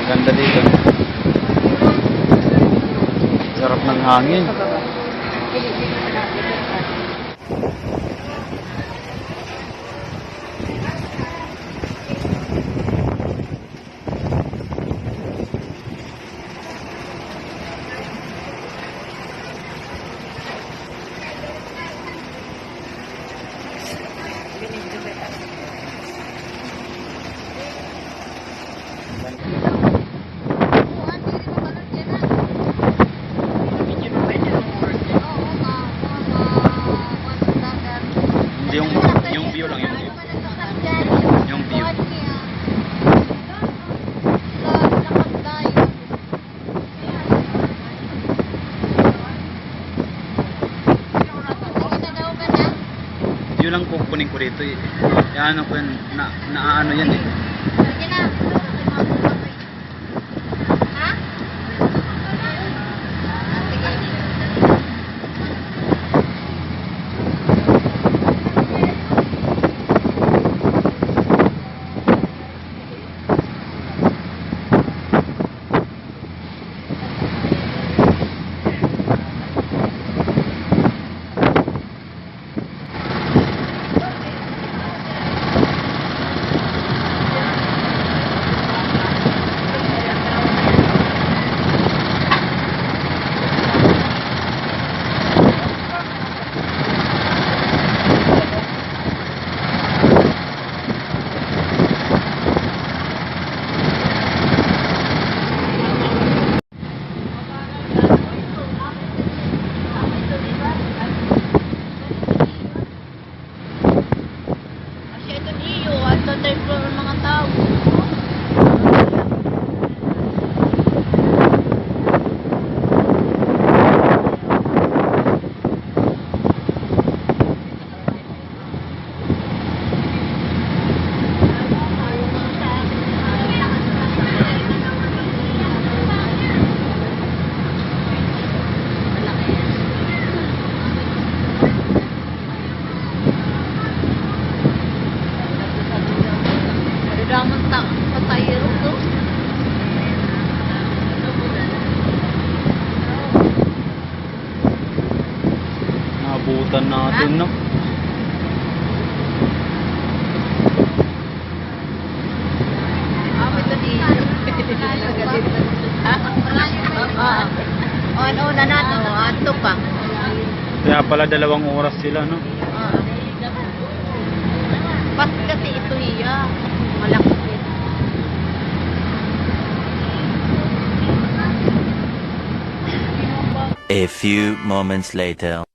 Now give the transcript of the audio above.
Ganda dito. Sarap ng hangin. Yung view lang, yung view. Yung view. Yun lang kukunin ko dito eh. Ano ko yun, naano yan eh. Nabutan natin, no? Una na to, ato pa. Kaya pala 2 oras sila, no? Pas kasi ito hiya. Malaki. A few moments later.